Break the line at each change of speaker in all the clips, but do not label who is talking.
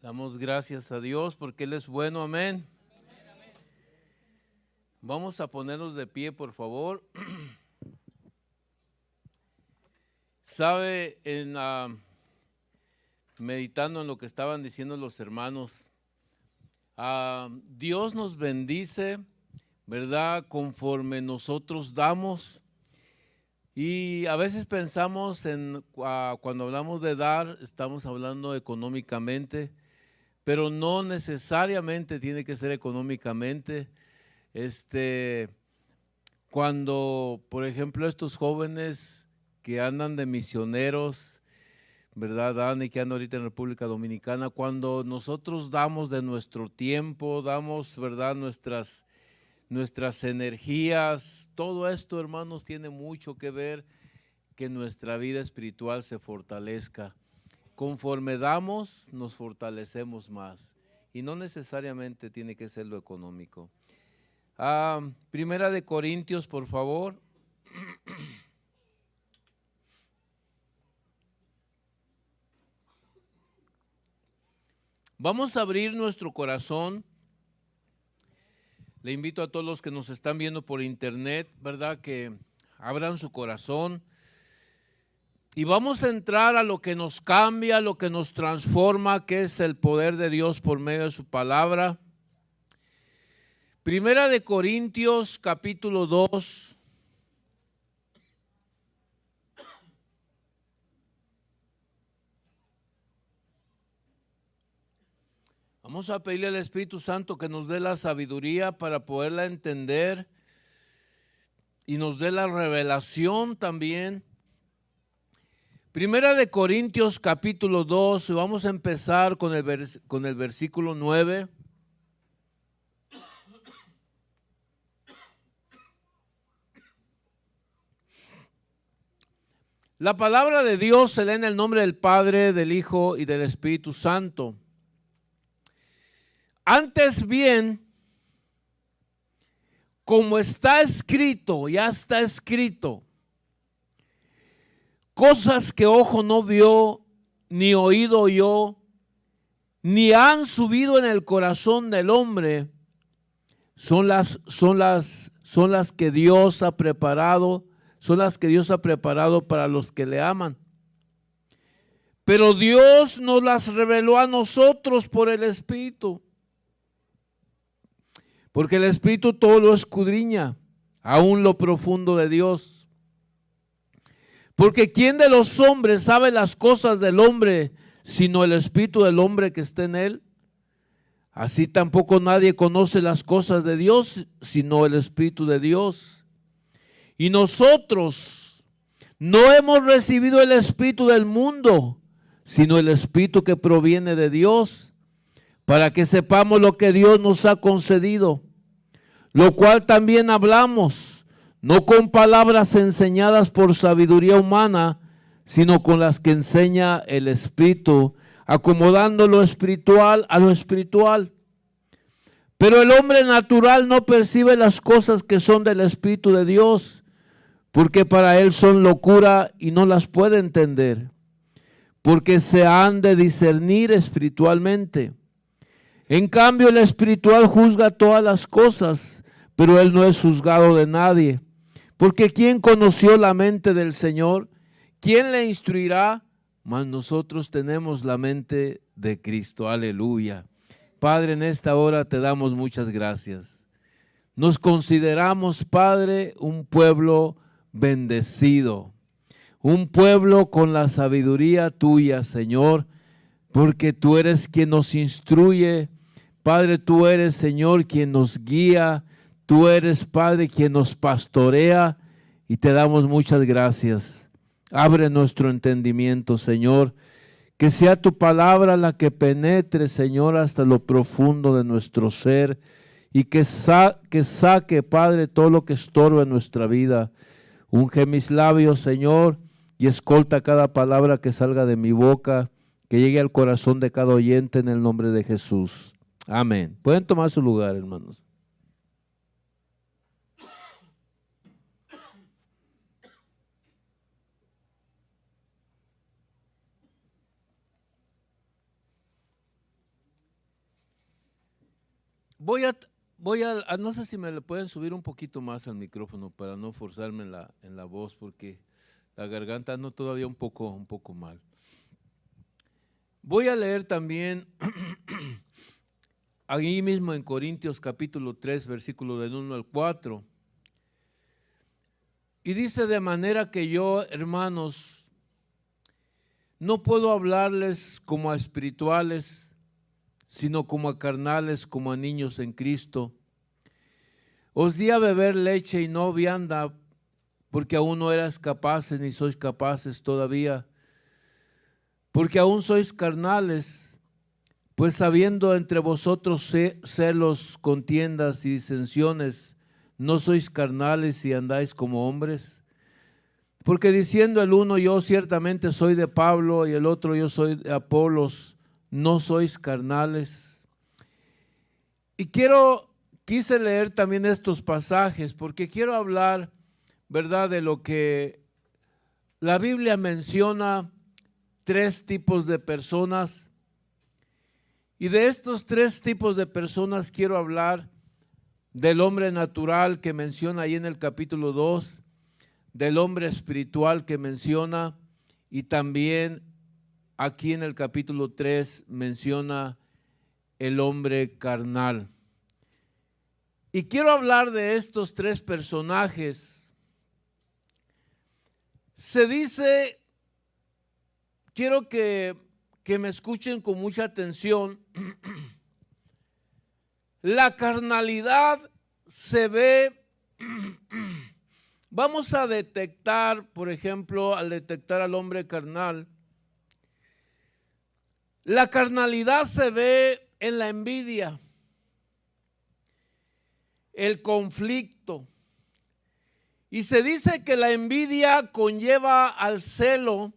Damos gracias a Dios porque Él es bueno, amén. Vamos a ponernos de pie, por favor. Sabe, meditando en lo que estaban diciendo los hermanos, Dios nos bendice, ¿verdad? Conforme nosotros damos. Y a veces pensamos cuando hablamos de dar, estamos hablando económicamente, pero no necesariamente tiene que ser económicamente. Cuando, por ejemplo, estos jóvenes que andan de misioneros, ¿verdad, Dani, que anda ahorita en República Dominicana? Cuando nosotros damos de nuestro tiempo, damos, ¿verdad?, nuestras energías, todo esto, hermanos, tiene mucho que ver que nuestra vida espiritual se fortalezca. Conforme damos, nos fortalecemos más y no necesariamente tiene que ser lo económico. Primera de Corintios, por favor. Vamos a abrir nuestro corazón. Le invito a todos los que nos están viendo por internet, ¿verdad?, que abran su corazón. Y vamos a entrar a lo que nos cambia, lo que nos transforma, que es el poder de Dios por medio de su palabra. Primera de Corintios, capítulo 2. Vamos a pedirle al Espíritu Santo que nos dé la sabiduría para poderla entender y nos dé la revelación también. Primera de Corintios capítulo 2, vamos a empezar con el versículo 9. La palabra de Dios se lee en el nombre del Padre, del Hijo y del Espíritu Santo. Antes bien, como está escrito, ya está escrito, cosas que ojo no vio, ni oído oyó, ni han subido en el corazón del hombre, son las que Dios ha preparado, para los que le aman. Pero Dios nos las reveló a nosotros por el Espíritu, porque el Espíritu todo lo escudriña, aún lo profundo de Dios. Porque ¿quién de los hombres sabe las cosas del hombre, sino el espíritu del hombre que está en él? Así tampoco nadie conoce las cosas de Dios, sino el Espíritu de Dios. Y nosotros no hemos recibido el espíritu del mundo, sino el Espíritu que proviene de Dios, para que sepamos lo que Dios nos ha concedido, lo cual también hablamos, no con palabras enseñadas por sabiduría humana, sino con las que enseña el Espíritu, acomodando lo espiritual a lo espiritual. Pero el hombre natural no percibe las cosas que son del Espíritu de Dios, porque para él son locura y no las puede entender, porque se han de discernir espiritualmente. En cambio, el espiritual juzga todas las cosas, pero él no es juzgado de nadie. Porque ¿quién conoció la mente del Señor? ¿Quién le instruirá? Mas nosotros tenemos la mente de Cristo. Aleluya. Padre, en esta hora te damos muchas gracias. Nos consideramos, Padre, un pueblo bendecido, un pueblo con la sabiduría tuya, Señor, porque tú eres quien nos instruye. Padre, tú eres, Señor, quien nos guía. Tú eres, Padre, quien nos pastorea, y te damos muchas gracias. Abre nuestro entendimiento, Señor, que sea tu palabra la que penetre, Señor, hasta lo profundo de nuestro ser, y que saque, Padre, todo lo que estorba en nuestra vida. Unge mis labios, Señor, y escolta cada palabra que salga de mi boca, que llegue al corazón de cada oyente en el nombre de Jesús. Amén. Pueden tomar su lugar, hermanos. no sé si me le pueden subir un poquito más al micrófono para no forzarme en la voz, porque la garganta ando todavía un poco mal. Voy a leer también ahí mismo en Corintios capítulo 3, versículo del 1 al 4. Y dice: de manera que yo, hermanos, no puedo hablarles como a espirituales, sino como a carnales, como a niños en Cristo. Os di a beber leche y no vianda, porque aún no eras capaces ni sois capaces todavía, porque aún sois carnales, pues habiendo entre vosotros celos, contiendas y disensiones, ¿no sois carnales y andáis como hombres? Porque diciendo el uno, yo ciertamente soy de Pablo, y el otro, yo soy de Apolos, ¿no sois carnales? Y quise leer también estos pasajes porque quiero hablar, ¿verdad?, de lo que la Biblia menciona: 3 tipos de personas. Y de estos 3 tipos de personas quiero hablar: del hombre natural que menciona ahí en el capítulo 2, del hombre espiritual que menciona, y también aquí en el capítulo 3 menciona el hombre carnal. Y quiero hablar de estos 3 personajes. Se dice, quiero que me escuchen con mucha atención, la carnalidad se ve, vamos a detectar, por ejemplo, al detectar al hombre carnal, la carnalidad se ve en la envidia, el conflicto. Y se dice que la envidia conlleva al celo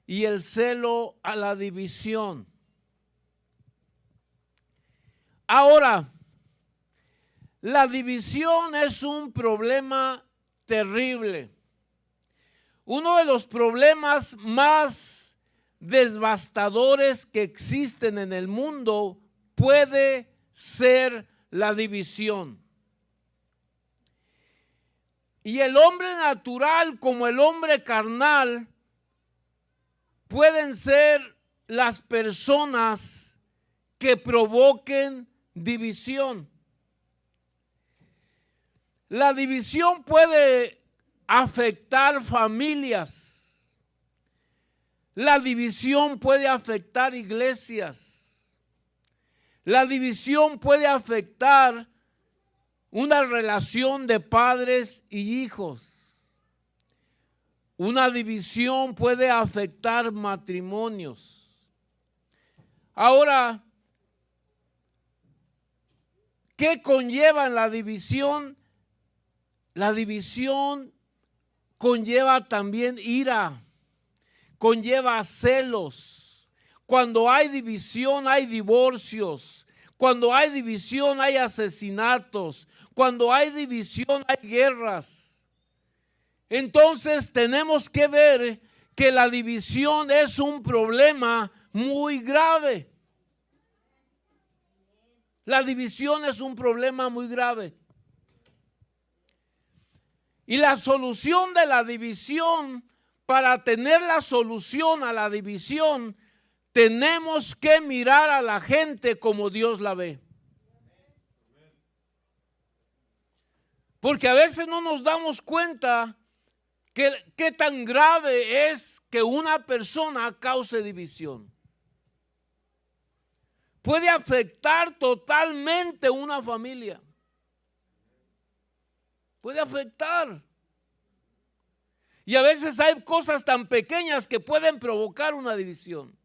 y el celo a la división. Ahora, la división es un problema terrible. Uno de los problemas más devastadores que existen en el mundo puede ser la división. Y el hombre natural como el hombre carnal pueden ser las personas que provoquen división. La división puede afectar familias. La división puede afectar iglesias. La división puede afectar una relación de padres y hijos. Una división puede afectar matrimonios. Ahora, ¿qué conlleva la división? La división conlleva también ira, conlleva celos. Cuando hay división hay divorcios. Cuando hay división hay asesinatos. Cuando hay división hay guerras. Entonces tenemos que ver que la división es un problema muy grave. La división es un problema muy grave. Y la solución de la división, para tener la solución a la división, tenemos que mirar a la gente como Dios la ve. Porque a veces no nos damos cuenta qué tan grave es que una persona cause división. Puede afectar totalmente una familia. Puede afectar. Y a veces hay cosas tan pequeñas que pueden provocar una división.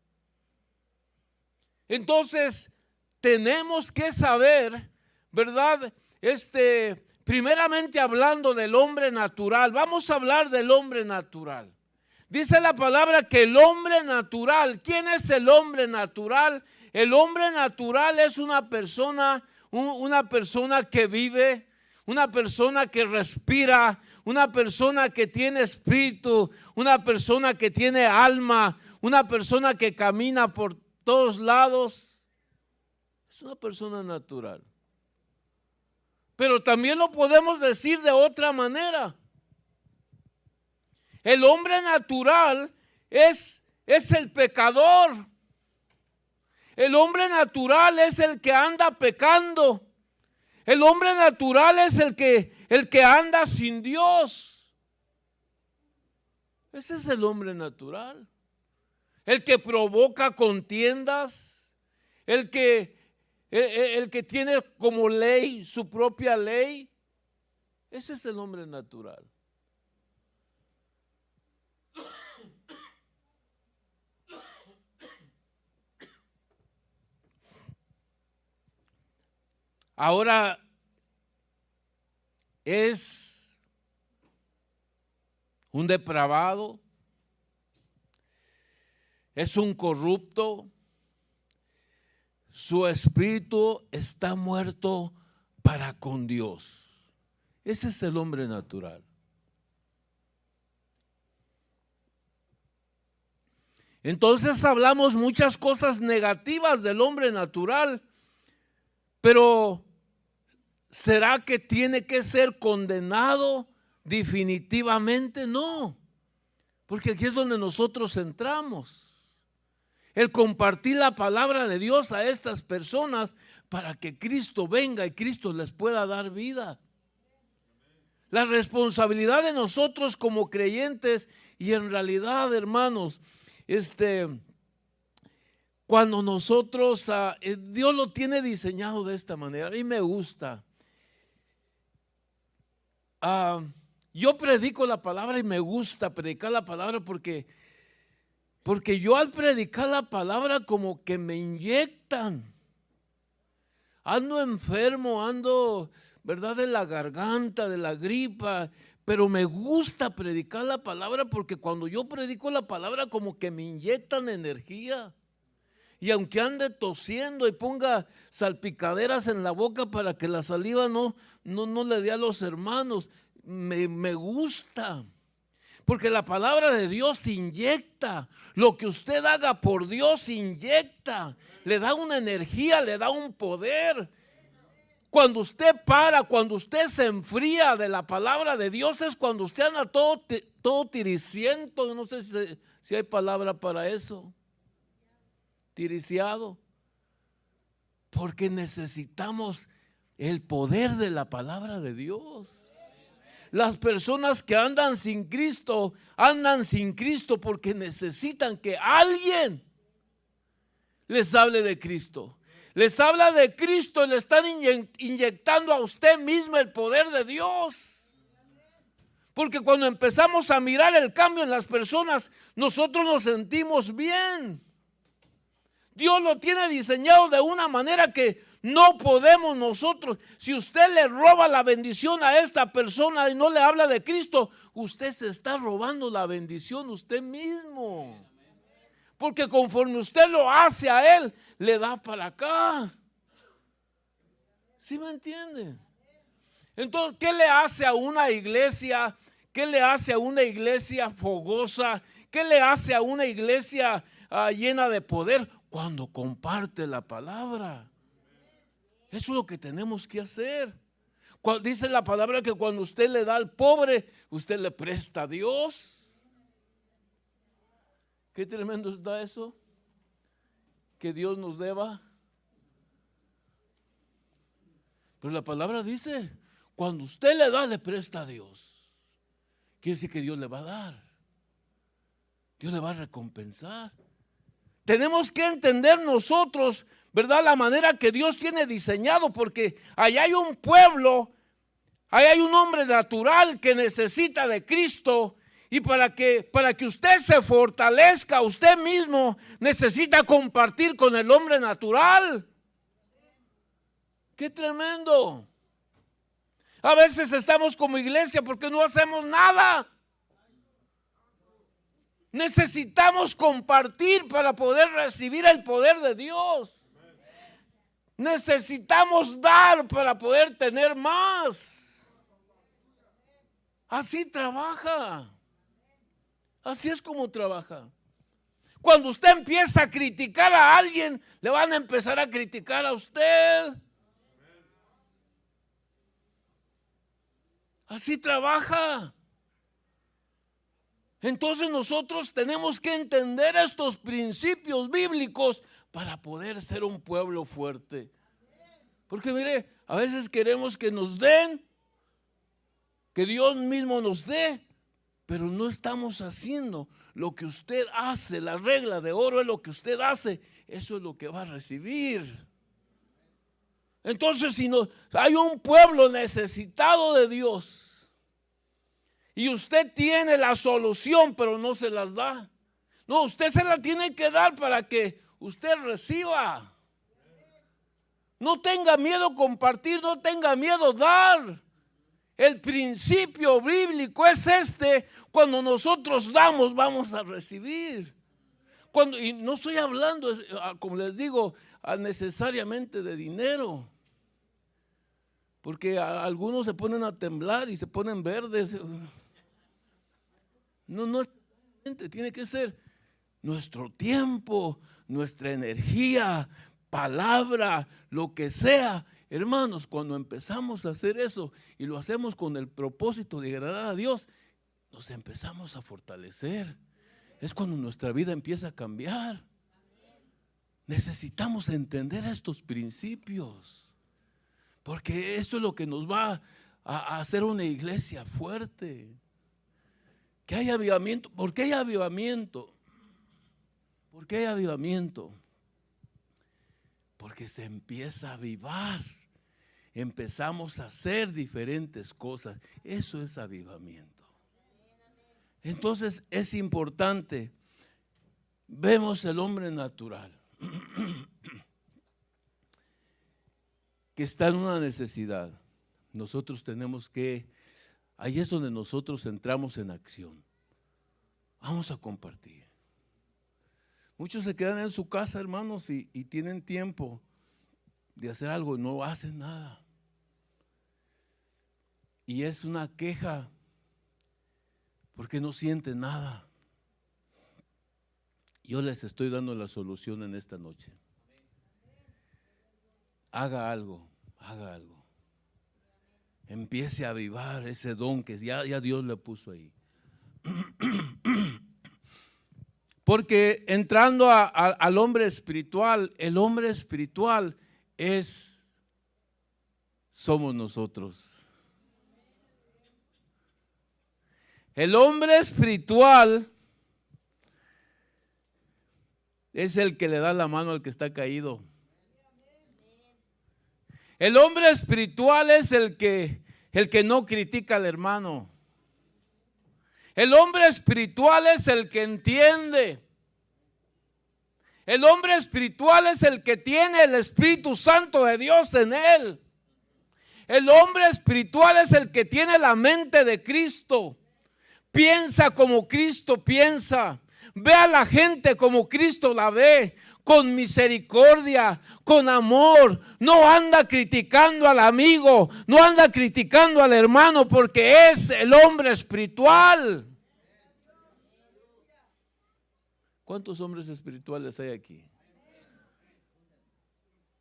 Entonces, tenemos que saber, ¿verdad? Primeramente hablando del hombre natural, vamos a hablar del hombre natural. Dice la palabra que el hombre natural, ¿quién es el hombre natural? El hombre natural es una persona que vive, una persona que respira, una persona que tiene espíritu, una persona que tiene alma, una persona que camina por todos lados. Es una persona natural. Pero también lo podemos decir de otra manera. El hombre natural es el pecador. El hombre natural es el que anda pecando. El hombre natural es el que anda sin Dios. Ese es el hombre natural. El que provoca contiendas. El que tiene como ley su propia ley. Ese es el hombre natural. Ahora es un depravado, es un corrupto, su espíritu está muerto para con Dios. Ese es el hombre natural. Entonces hablamos muchas cosas negativas del hombre natural, pero ¿será que tiene que ser condenado definitivamente? No, porque aquí es donde nosotros entramos. El compartir la palabra de Dios a estas personas para que Cristo venga y Cristo les pueda dar vida. La responsabilidad de nosotros como creyentes, y en realidad, hermanos, cuando nosotros, Dios lo tiene diseñado de esta manera. A mí me gusta. Yo predico la palabra y me gusta predicar la palabra porque yo al predicar la palabra como que me inyectan. Ando enfermo, ando, ¿verdad?, de la garganta, de la gripa, pero me gusta predicar la palabra porque cuando yo predico la palabra como que me inyectan energía. Y aunque ande tosiendo y ponga salpicaderas en la boca para que la saliva no le dé a los hermanos, me gusta. Porque la palabra de Dios inyecta. Lo que usted haga por Dios inyecta. Le da una energía, le da un poder. Cuando usted cuando usted se enfría de la palabra de Dios, es cuando usted anda todo tiriciento. No sé si hay palabra para eso. Tiriciado. Porque necesitamos el poder de la palabra de Dios. Las personas que andan sin Cristo porque necesitan que alguien les hable de Cristo. Les habla de Cristo y le están inyectando a usted mismo el poder de Dios. Porque cuando empezamos a mirar el cambio en las personas, nosotros nos sentimos bien. Dios lo tiene diseñado de una manera que no podemos nosotros. Si usted le roba la bendición a esta persona y no le habla de Cristo, usted se está robando la bendición usted mismo. Porque conforme usted lo hace a él, le da para acá. ¿Sí me entiende? Entonces, ¿qué le hace a una iglesia? ¿Qué le hace a una iglesia fogosa? ¿Qué le hace a una iglesia llena de poder? Cuando comparte la palabra. Eso es lo que tenemos que hacer. Dice la palabra que cuando usted le da al pobre, usted le presta a Dios. Qué tremendo está eso. Que Dios nos deba. Pero la palabra dice, cuando usted le da, le presta a Dios. Quiere decir que Dios le va a dar. Dios le va a recompensar. Tenemos que entender nosotros, ¿verdad?, la manera que Dios tiene diseñado, porque allá hay un pueblo, allá hay un hombre natural que necesita de Cristo, y para que usted se fortalezca, usted mismo necesita compartir con el hombre natural. ¡Qué tremendo! A veces estamos como iglesia porque no hacemos nada. Necesitamos compartir para poder recibir el poder de Dios. Necesitamos dar para poder tener más. Así trabaja. Así es como trabaja. Cuando usted empieza a criticar a alguien, le van a empezar a criticar a usted. Así trabaja. Entonces nosotros tenemos que entender estos principios bíblicos para poder ser un pueblo fuerte. Porque mire, a veces queremos que nos den, que Dios mismo nos dé, pero no estamos haciendo lo que usted hace. La regla de oro es lo que usted hace, eso es lo que va a recibir. Entonces, si no, hay un pueblo necesitado de Dios y usted tiene la solución, pero no se las da. No, usted se la tiene que dar para que usted reciba. No tenga miedo compartir, no tenga miedo dar. El principio bíblico es cuando nosotros damos, vamos a recibir. Y no estoy hablando, como les digo, necesariamente de dinero. Porque algunos se ponen a temblar y se ponen verdes. No, tiene que ser nuestro tiempo, nuestra energía, palabra, lo que sea. Hermanos, cuando empezamos a hacer eso y lo hacemos con el propósito de agradar a Dios, nos empezamos a fortalecer. Es cuando nuestra vida empieza a cambiar. Necesitamos entender estos principios, porque esto es lo que nos va a hacer una iglesia fuerte. Que haya avivamiento. ¿Por qué hay avivamiento? ¿Por qué hay avivamiento? Porque se empieza a avivar. Empezamos a hacer diferentes cosas. Eso es avivamiento. Entonces es importante. Vemos el hombre natural que está en una necesidad. Nosotros tenemos que, ahí es donde nosotros entramos en acción. Vamos a compartir. Muchos se quedan en su casa, hermanos, y tienen tiempo de hacer algo y no hacen nada. Y es una queja porque no sienten nada. Yo les estoy dando la solución en esta noche. Haga algo, haga algo. Empiece a avivar ese don que ya Dios le puso ahí. Porque entrando al hombre espiritual, el hombre espiritual somos nosotros. El hombre espiritual es el que le da la mano al que está caído. El hombre espiritual es el que no critica al hermano. El hombre espiritual es el que entiende. El hombre espiritual es el que tiene el Espíritu Santo de Dios en él. El hombre espiritual es el que tiene la mente de Cristo. Piensa como Cristo piensa. Ve a la gente como Cristo la ve, con misericordia, con amor. No anda criticando al amigo, no anda criticando al hermano, porque es el hombre espiritual. ¿Cuántos hombres espirituales hay aquí?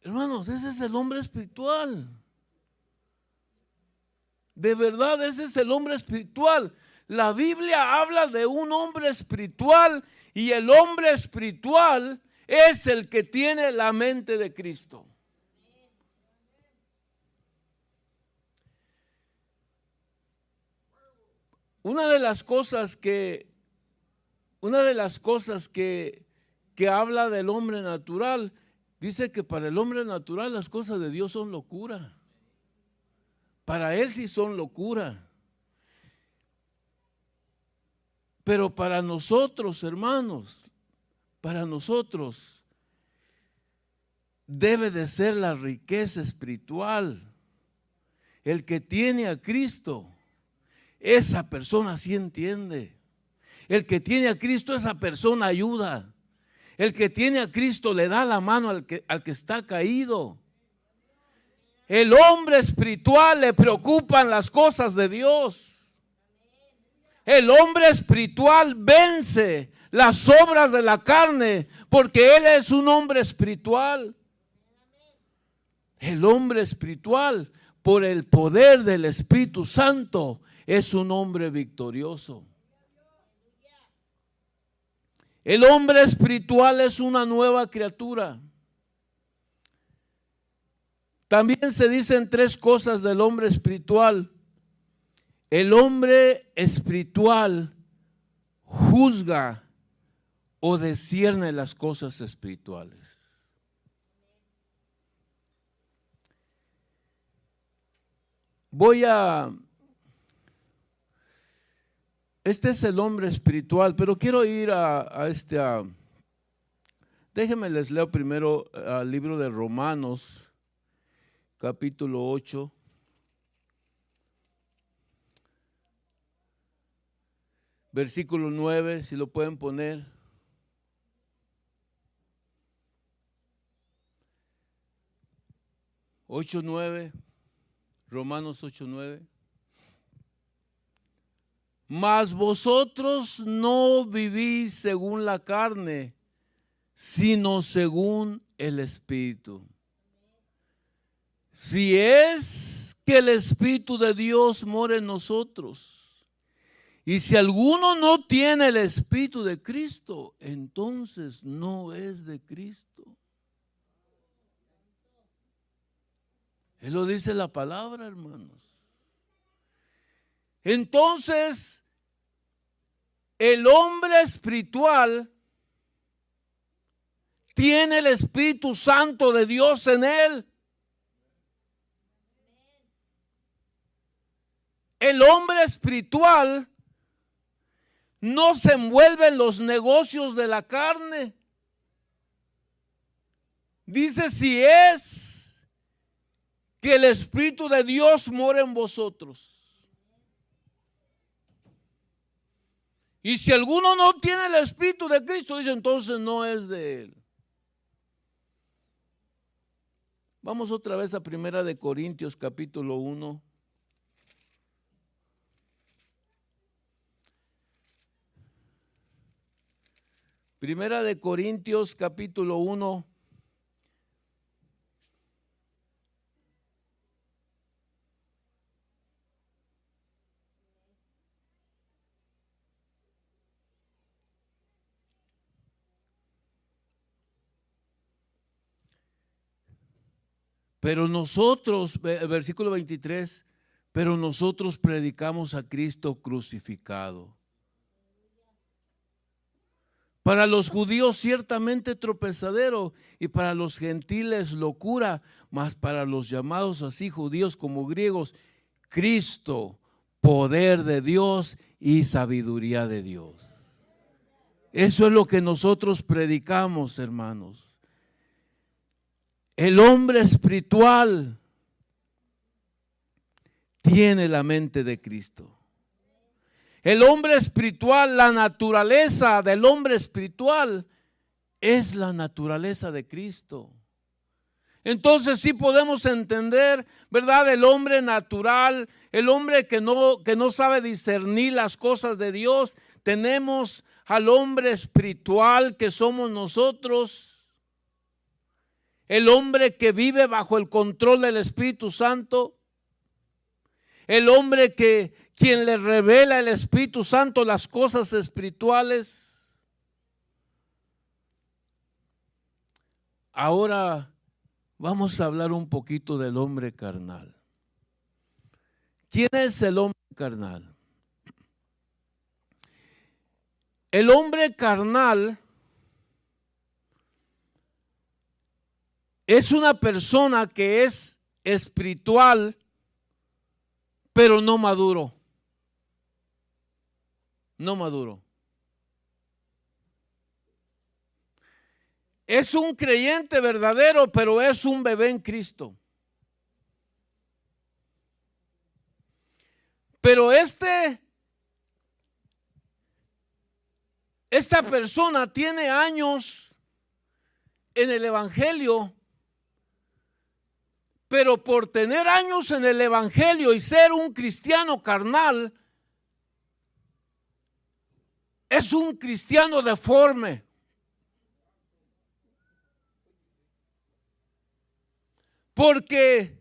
Hermanos, ese es el hombre espiritual. De verdad, ese es el hombre espiritual. La Biblia habla de un hombre espiritual y el hombre espiritual es el que tiene la mente de Cristo. Una de las cosas que habla del hombre natural, dice que para el hombre natural las cosas de Dios son locura. Para él sí son locura. Pero para nosotros, hermanos, para nosotros debe de ser la riqueza espiritual. El que tiene a Cristo, esa persona sí entiende. El que tiene a Cristo, esa persona ayuda. El que tiene a Cristo le da la mano al que está caído. El hombre espiritual le preocupan las cosas de Dios. El hombre espiritual vence las obras de la carne porque él es un hombre espiritual. El hombre espiritual por el poder del Espíritu Santo, es un hombre victorioso. El hombre espiritual es una nueva criatura. También se dicen tres cosas del hombre espiritual. El hombre espiritual juzga o discierne las cosas espirituales. Este es el hombre espiritual, pero quiero ir déjenme les leo primero al libro de Romanos, capítulo 8. Versículo 9, si lo pueden poner. Romanos 8:9. Mas vosotros no vivís según la carne, sino según el Espíritu. Si es que el Espíritu de Dios mora en nosotros. Y si alguno no tiene el Espíritu de Cristo, entonces no es de Cristo. Él lo dice la palabra, hermanos. Entonces, el hombre espiritual tiene el Espíritu Santo de Dios en él. El hombre espiritual no se envuelve en los negocios de la carne. Dice, si es que el Espíritu de Dios mora en vosotros. Y si alguno no tiene el Espíritu de Cristo, dice, entonces no es de él. Vamos otra vez a 1 Corintios capítulo 1. Primera de Corintios capítulo 1. Pero nosotros, versículo 23, pero nosotros predicamos a Cristo crucificado. Para los judíos ciertamente tropezadero y para los gentiles locura, mas para los llamados así judíos como griegos, Cristo, poder de Dios y sabiduría de Dios. Eso es lo que nosotros predicamos, hermanos. El hombre espiritual tiene la mente de Cristo. El hombre espiritual, la naturaleza del hombre espiritual es la naturaleza de Cristo. Entonces sí podemos entender, ¿verdad? El hombre natural, el hombre que no sabe discernir las cosas de Dios. Tenemos al hombre espiritual que somos nosotros. El hombre que vive bajo el control del Espíritu Santo. El hombre quien le revela el Espíritu Santo las cosas espirituales. Ahora vamos a hablar un poquito del hombre carnal. ¿Quién es el hombre carnal? El hombre carnal es una persona que es espiritual, pero no maduro. No maduro. Es un creyente verdadero, pero es un bebé en Cristo. Pero esta persona tiene años en el evangelio, pero por tener años en el evangelio y ser un cristiano carnal, es un cristiano deforme. Porque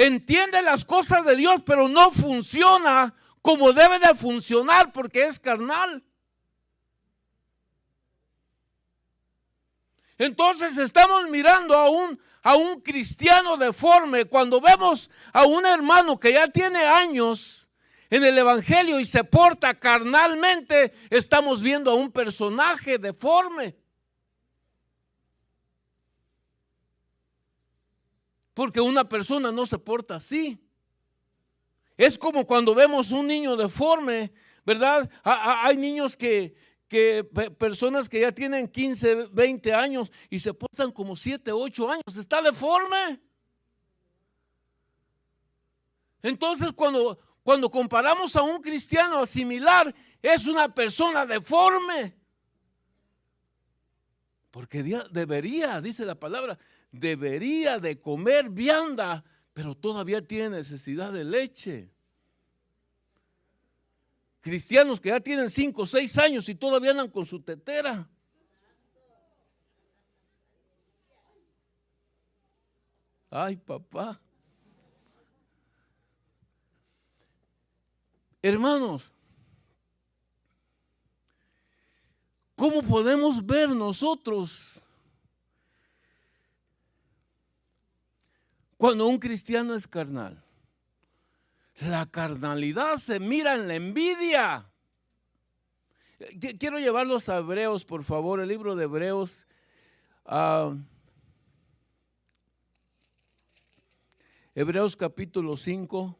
entiende las cosas de Dios, pero no funciona como debe de funcionar porque es carnal. Entonces estamos mirando a un cristiano deforme. Cuando vemos a un hermano que ya tiene años en el evangelio y se porta carnalmente, estamos viendo a un personaje deforme. Porque una persona no se porta así. Es como cuando vemos un niño deforme, ¿verdad? Hay niños personas que ya tienen 15, 20 años y se portan como 7, 8 años. Está deforme. Entonces cuando comparamos a un cristiano similar, es una persona deforme. Porque debería, dice la palabra, debería de comer vianda, pero todavía tiene necesidad de leche. Cristianos que ya tienen 5 o 6 años y todavía andan con su tetera. Ay, papá. Hermanos, ¿cómo podemos ver nosotros cuando un cristiano es carnal? La carnalidad se mira en la envidia. Quiero llevarlos a Hebreos, por favor, el libro de Hebreos. Hebreos capítulo 5.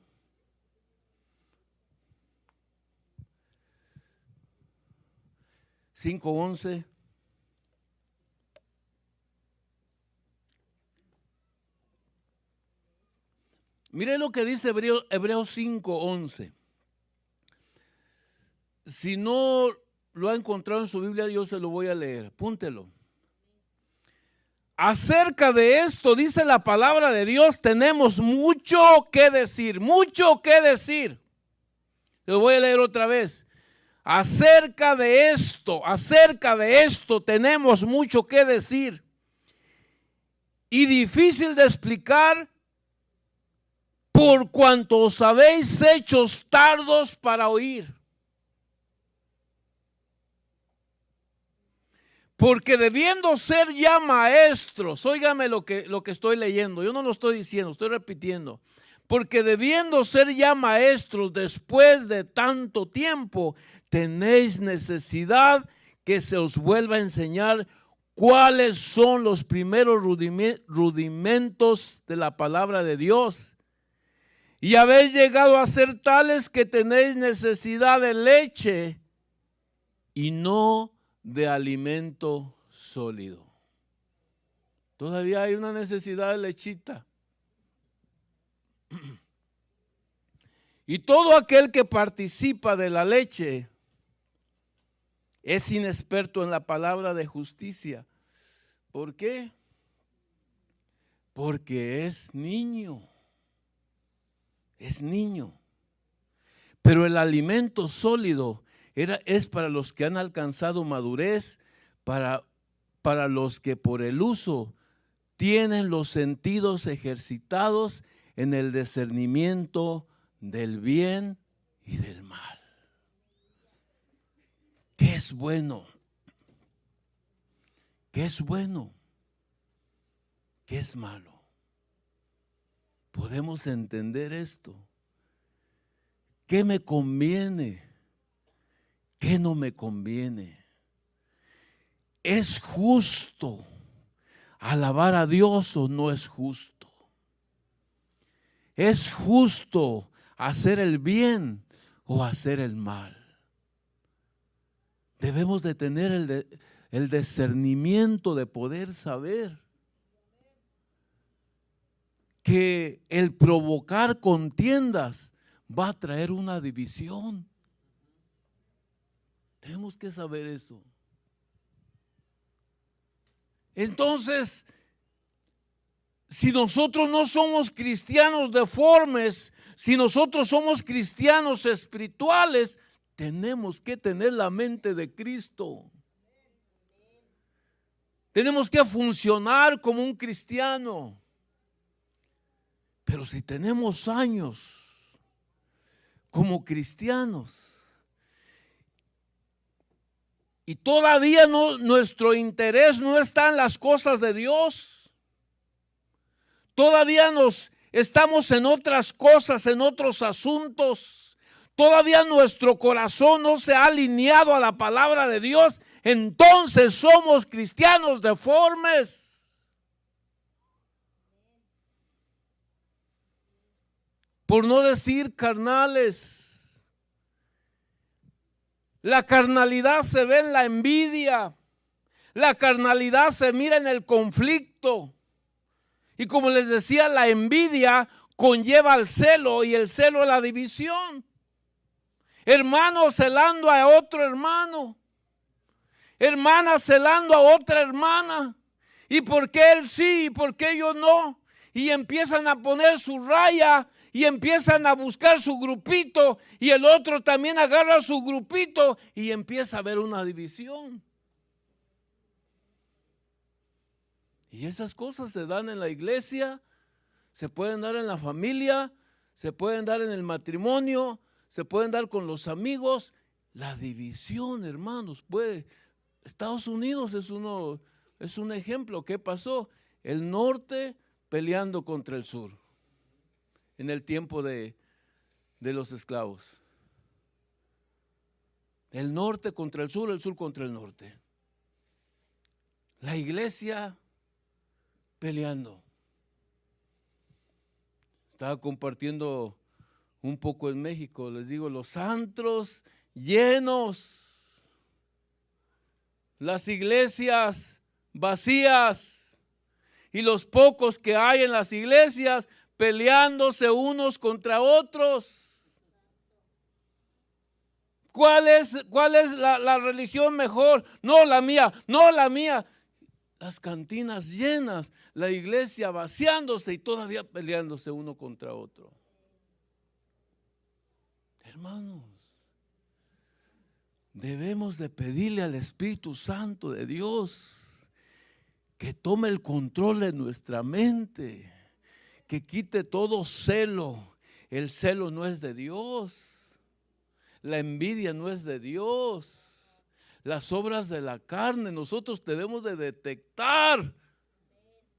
Cinco 11. Mire lo que dice Hebreos 5:11. Si no lo ha encontrado en su Biblia, yo se lo voy a leer. Apúntelo. Acerca de esto, dice la palabra de Dios, tenemos mucho que decir, mucho que decir. Lo voy a leer otra vez. Acerca de esto tenemos mucho que decir. Y difícil de explicar, por cuanto os habéis hecho tardos para oír. Porque debiendo ser ya maestros, óigame lo que estoy leyendo, yo no lo estoy diciendo, estoy repitiendo. Porque debiendo ser ya maestros después de tanto tiempo, tenéis necesidad que se os vuelva a enseñar cuáles son los primeros rudimentos de la palabra de Dios. Y habéis llegado a ser tales que tenéis necesidad de leche y no de alimento sólido. Todavía hay una necesidad de lechita. Y todo aquel que participa de la leche es inexperto en la palabra de justicia. ¿Por qué? Porque es niño. Es niño. Pero el alimento sólido es para los que han alcanzado madurez, para los que por el uso tienen los sentidos ejercitados en el discernimiento del bien y del mal. ¿Qué es bueno? ¿Qué es bueno? ¿Qué es malo? ¿Podemos entender esto? ¿Qué me conviene? ¿Qué no me conviene? ¿Es justo alabar a Dios o no es justo? ¿Es justo hacer el bien o hacer el mal? Debemos de tener el discernimiento de poder saber que el provocar contiendas va a traer una división. Tenemos que saber eso. Entonces, si nosotros no somos cristianos deformes, si nosotros somos cristianos espirituales, tenemos que tener la mente de Cristo. Tenemos que funcionar como un cristiano. Pero si tenemos años como cristianos y todavía nuestro interés no está en las cosas de Dios, todavía estamos en otras cosas, en otros asuntos, todavía nuestro corazón no se ha alineado a la palabra de Dios, entonces somos cristianos deformes. Por no decir carnales. La carnalidad se ve en la envidia. La carnalidad se mira en el conflicto. Y como les decía, la envidia conlleva al celo y el celo es la división. Hermano celando a otro hermano. Hermana celando a otra hermana. ¿Y por qué él sí y por qué yo no? Y empiezan a poner su raya. Y empiezan a buscar su grupito y el otro también agarra su grupito y empieza a haber una división. Y esas cosas se dan en la iglesia, se pueden dar en la familia, se pueden dar en el matrimonio, se pueden dar con los amigos. La división, hermanos, Estados Unidos es un ejemplo. ¿Qué pasó? El norte peleando contra el sur. En el tiempo de los esclavos. El norte contra el sur contra el norte. La iglesia peleando. Estaba compartiendo un poco en México, les digo, los antros llenos, las iglesias vacías y los pocos que hay en las iglesias peleándose unos contra otros. ¿Cuál es la religión mejor? No la mía, no la mía. Las cantinas llenas, la iglesia vaciándose y todavía peleándose uno contra otro. Hermanos, debemos de pedirle al Espíritu Santo de Dios que tome el control de nuestra mente, que quite todo celo. El celo no es de Dios. La envidia no es de Dios. Las obras de la carne, nosotros debemos de detectar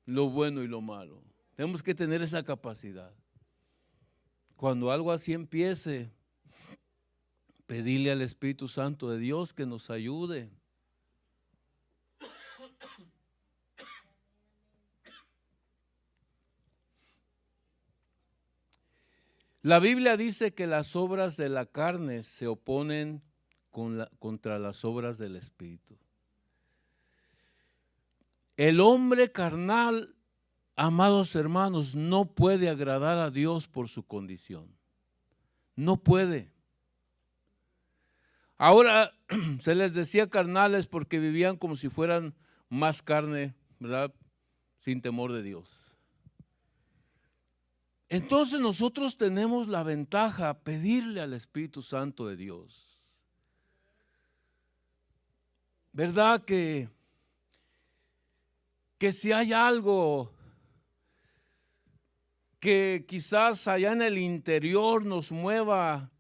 lo bueno y lo malo. Tenemos que tener esa capacidad. Cuando algo así empiece, pedirle al Espíritu Santo de Dios que nos ayude. La Biblia dice que las obras de la carne se oponen contra las obras del Espíritu. El hombre carnal, amados hermanos, no puede agradar a Dios por su condición. No puede. Ahora se les decía carnales porque vivían como si fueran más carne, ¿verdad? Sin temor de Dios. Entonces nosotros tenemos la ventaja de pedirle al Espíritu Santo de Dios. ¿Verdad que si hay algo que quizás allá en el interior nos mueva a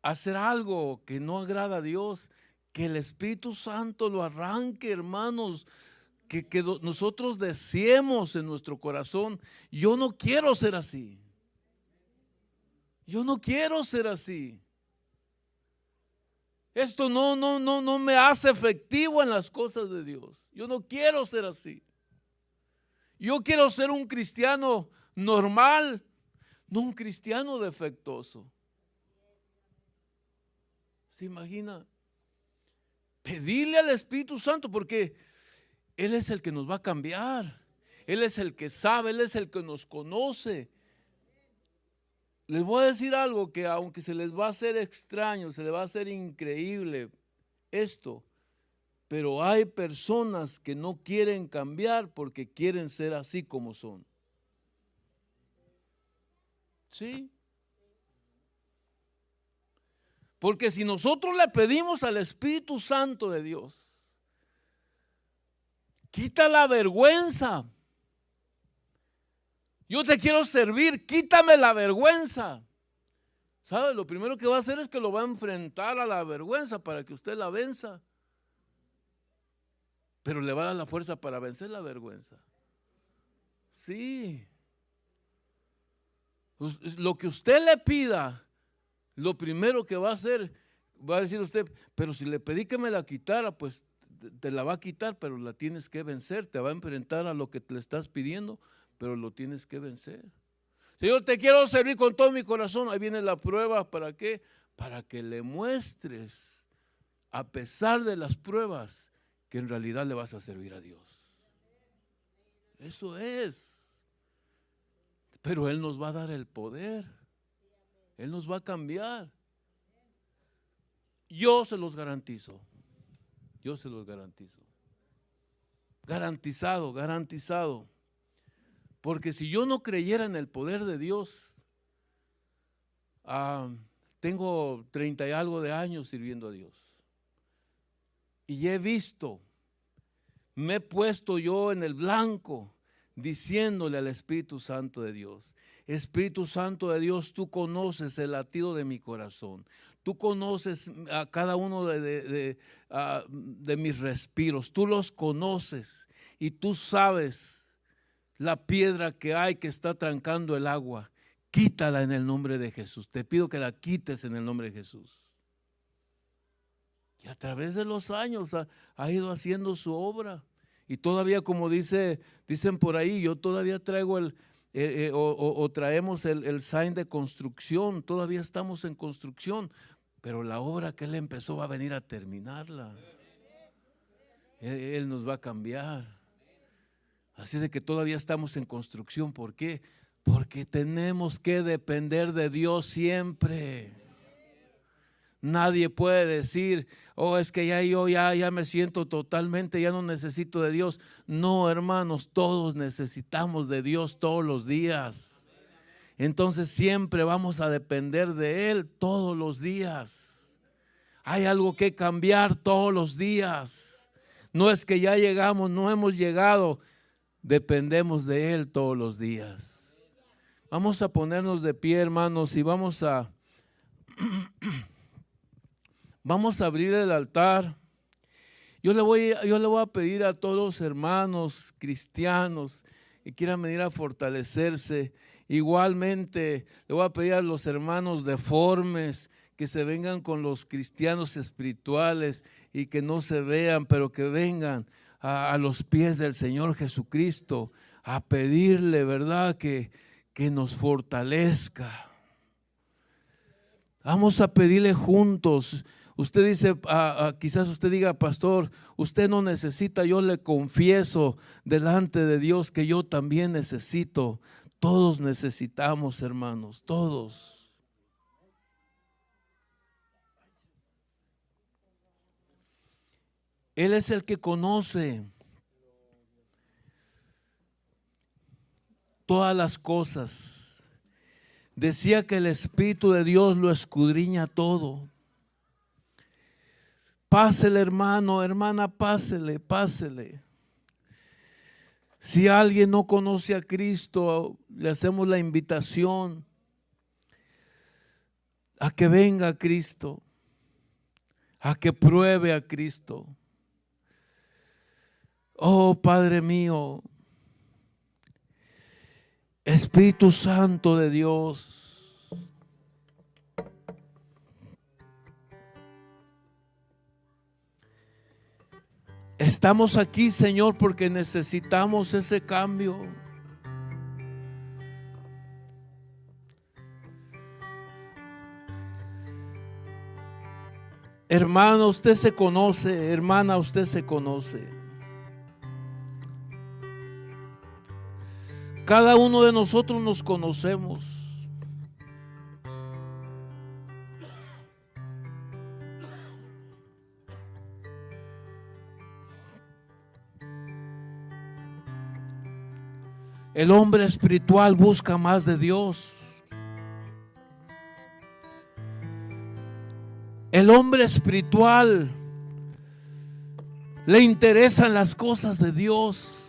hacer algo que no agrada a Dios, que el Espíritu Santo lo arranque, hermanos? Que nosotros deseemos en nuestro corazón, yo no quiero ser así. Yo no quiero ser así. Esto no me hace efectivo en las cosas de Dios. Yo no quiero ser así. Yo quiero ser un cristiano normal, no un cristiano defectuoso. ¿Se imagina? Pedirle al Espíritu Santo porque Él es el que nos va a cambiar. Él es el que sabe, Él es el que nos conoce. Les voy a decir algo que aunque se les va a hacer extraño, se les va a hacer increíble esto, pero hay personas que no quieren cambiar porque quieren ser así como son. ¿Sí? Porque si nosotros le pedimos al Espíritu Santo de Dios, quita la vergüenza. Yo te quiero servir, quítame la vergüenza. ¿Sabe? Lo primero que va a hacer es que lo va a enfrentar a la vergüenza para que usted la venza. Pero le va a dar la fuerza para vencer la vergüenza. Sí. Lo que usted le pida, lo primero que va a hacer, va a decir usted, pero si le pedí que me la quitara, pues te la va a quitar, pero la tienes que vencer. Te va a enfrentar a lo que te le estás pidiendo, pero lo tienes que vencer. Señor, te quiero servir con todo mi corazón. Ahí viene la prueba. ¿Para qué? Para que le muestres, a pesar de las pruebas, que en realidad le vas a servir a Dios. Eso es. Pero Él nos va a dar el poder. Él nos va a cambiar. Yo se los garantizo. Yo se los garantizo. Garantizado, garantizado. Porque si yo no creyera en el poder de Dios, tengo 30 y algo de años sirviendo a Dios. Y he visto, me he puesto yo en el blanco, diciéndole al Espíritu Santo de Dios: Espíritu Santo de Dios, tú conoces el latido de mi corazón. Tú conoces a cada uno de mis respiros. Tú los conoces y tú sabes la piedra que hay que está trancando el agua. Quítala en el nombre de Jesús. Te pido que la quites en el nombre de Jesús. Y a través de los años ha ido haciendo su obra. Y todavía, como dicen por ahí, yo todavía traigo traemos el sign de construcción. Todavía estamos en construcción, pero la obra que Él empezó va a venir a terminarla. Él nos va a cambiar. Así de que todavía estamos en construcción. ¿Por qué? Porque tenemos que depender de Dios siempre. Nadie puede decir: oh, es que yo ya me siento totalmente, ya no necesito de Dios. No, hermanos, todos necesitamos de Dios todos los días. Entonces siempre vamos a depender de Él todos los días. Hay algo que cambiar todos los días. No es que ya llegamos, no hemos llegado. Dependemos de Él todos los días. Vamos a ponernos de pie, hermanos, y vamos a abrir el altar. Yo le voy a pedir a todos los hermanos cristianos que quieran venir a fortalecerse. Igualmente le voy a pedir a los hermanos deformes que se vengan con los cristianos espirituales y que no se vean, pero que vengan a los pies del Señor Jesucristo a pedirle, ¿verdad?, que nos fortalezca. Vamos a pedirle juntos. Usted dice, quizás usted diga: pastor, usted no necesita. Yo le confieso delante de Dios que yo también necesito. Todos necesitamos, hermanos, todos. Él es el que conoce todas las cosas. Decía que el Espíritu de Dios lo escudriña todo. Pásele, hermano, hermana, pásele. Si alguien no conoce a Cristo, le hacemos la invitación a que venga a Cristo, a que pruebe a Cristo. Oh, Padre mío, Espíritu Santo de Dios, estamos aquí, Señor, porque necesitamos ese cambio. Hermano, usted se conoce. Hermana, usted se conoce. Cada uno de nosotros nos conocemos. El hombre espiritual busca más de Dios. El hombre espiritual le interesan las cosas de Dios.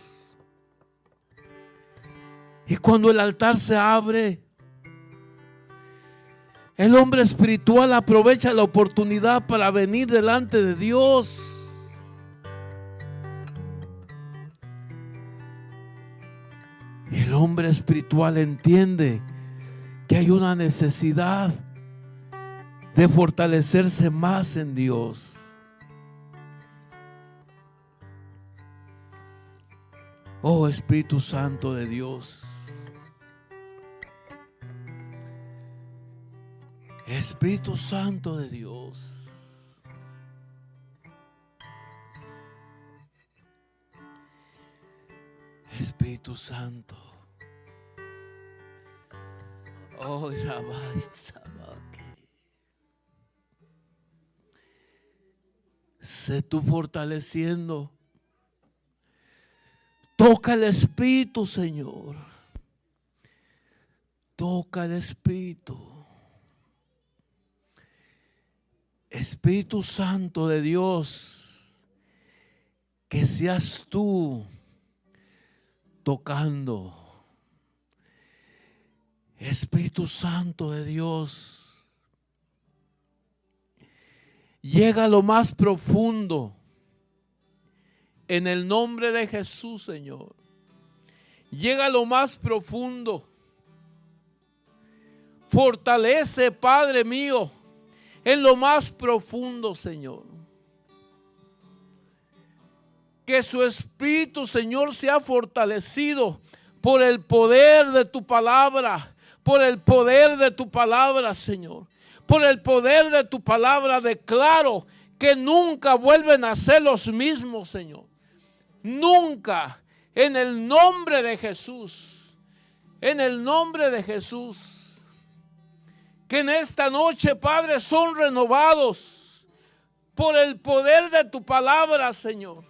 Y cuando el altar se abre, el hombre espiritual aprovecha la oportunidad para venir delante de Dios. El hombre espiritual entiende que hay una necesidad de fortalecerse más en Dios. Oh Espíritu Santo de Dios. Espíritu Santo de Dios. Espíritu Santo. Oh, Rabbi Tzadok. Sé tú fortaleciendo. Toca el Espíritu, Señor. Toca el Espíritu. Espíritu Santo de Dios, que seas tú tocando. Espíritu Santo de Dios, llega a lo más profundo. En el nombre de Jesús, Señor. Llega a lo más profundo. Fortalece, Padre mío, en lo más profundo, Señor. Que su espíritu, Señor, sea fortalecido por el poder de tu palabra. Por el poder de tu palabra, Señor. Por el poder de tu palabra declaro que nunca vuelven a ser los mismos, Señor. Nunca, en el nombre de Jesús, en el nombre de Jesús, que en esta noche, Padre, son renovados por el poder de tu palabra, Señor.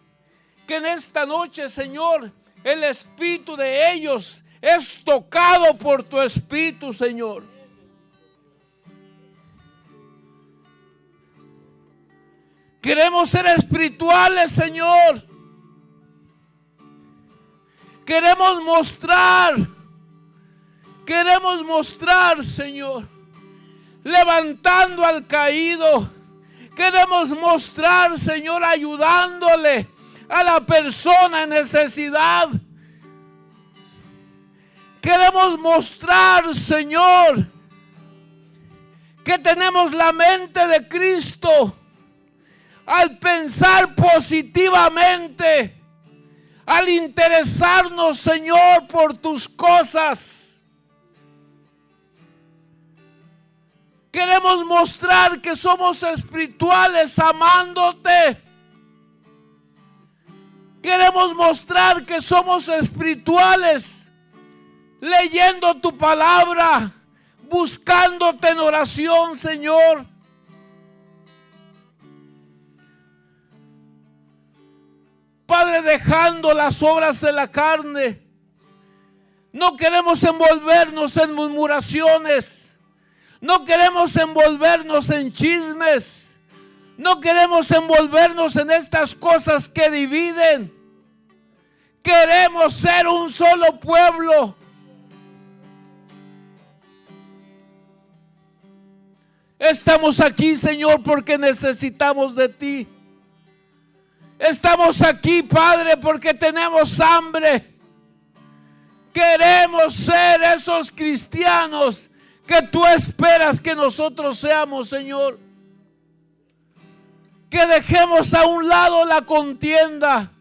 Que en esta noche, Señor, el espíritu de ellos es tocado por tu espíritu, Señor. Queremos ser espirituales, Señor. Queremos mostrar, Señor, levantando al caído. Queremos mostrar, Señor, ayudándole a la persona en necesidad. Queremos mostrar, Señor, que tenemos la mente de Cristo al pensar positivamente. Al interesarnos, Señor, por tus cosas. Queremos mostrar que somos espirituales amándote. Queremos mostrar que somos espirituales leyendo tu palabra, buscándote en oración, Señor. Padre, dejando las obras de la carne. No queremos envolvernos en murmuraciones. No queremos envolvernos en chismes. No queremos envolvernos en estas cosas que dividen. Queremos ser un solo pueblo. Estamos aquí, Señor, porque necesitamos de ti. Estamos aquí, Padre, porque tenemos hambre. Queremos ser esos cristianos que tú esperas que nosotros seamos, Señor. Que dejemos a un lado la contienda.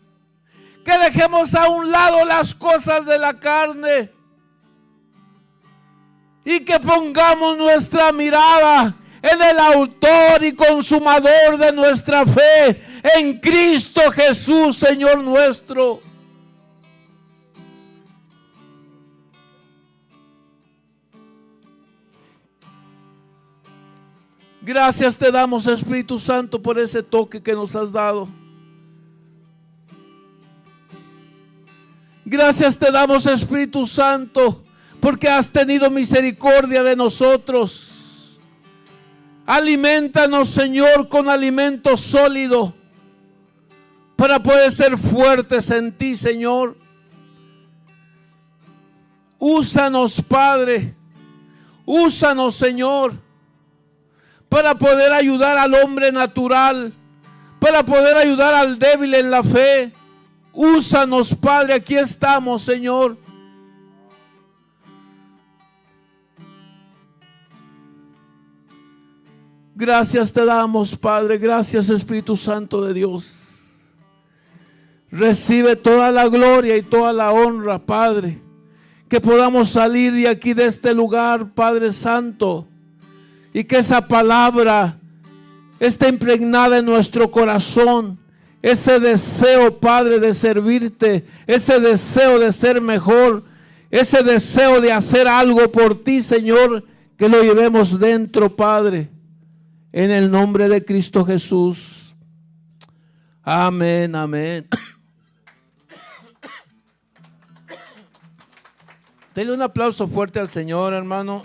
Que dejemos a un lado las cosas de la carne. Y que pongamos nuestra mirada en el autor y consumador de nuestra fe, en Cristo Jesús, Señor nuestro. Gracias te damos, Espíritu Santo, por ese toque que nos has dado. Gracias te damos, Espíritu Santo, porque has tenido misericordia de nosotros. Alimentanos, Señor, con alimento sólido para poder ser fuertes en ti, Señor. Úsanos, Padre. Úsanos, Señor, para poder ayudar al hombre natural, para poder ayudar al débil en la fe. Úsanos, Padre, aquí estamos, Señor. Gracias te damos, Padre. Gracias, Espíritu Santo de Dios. Recibe toda la gloria y toda la honra, Padre. Que podamos salir de aquí, de este lugar, Padre Santo, y que esa palabra esté impregnada en nuestro corazón. Ese deseo, Padre, de servirte, ese deseo de ser mejor, ese deseo de hacer algo por ti, Señor, que lo llevemos dentro, Padre, en el nombre de Cristo Jesús. Amén, amén. Denle un aplauso fuerte al Señor, hermano.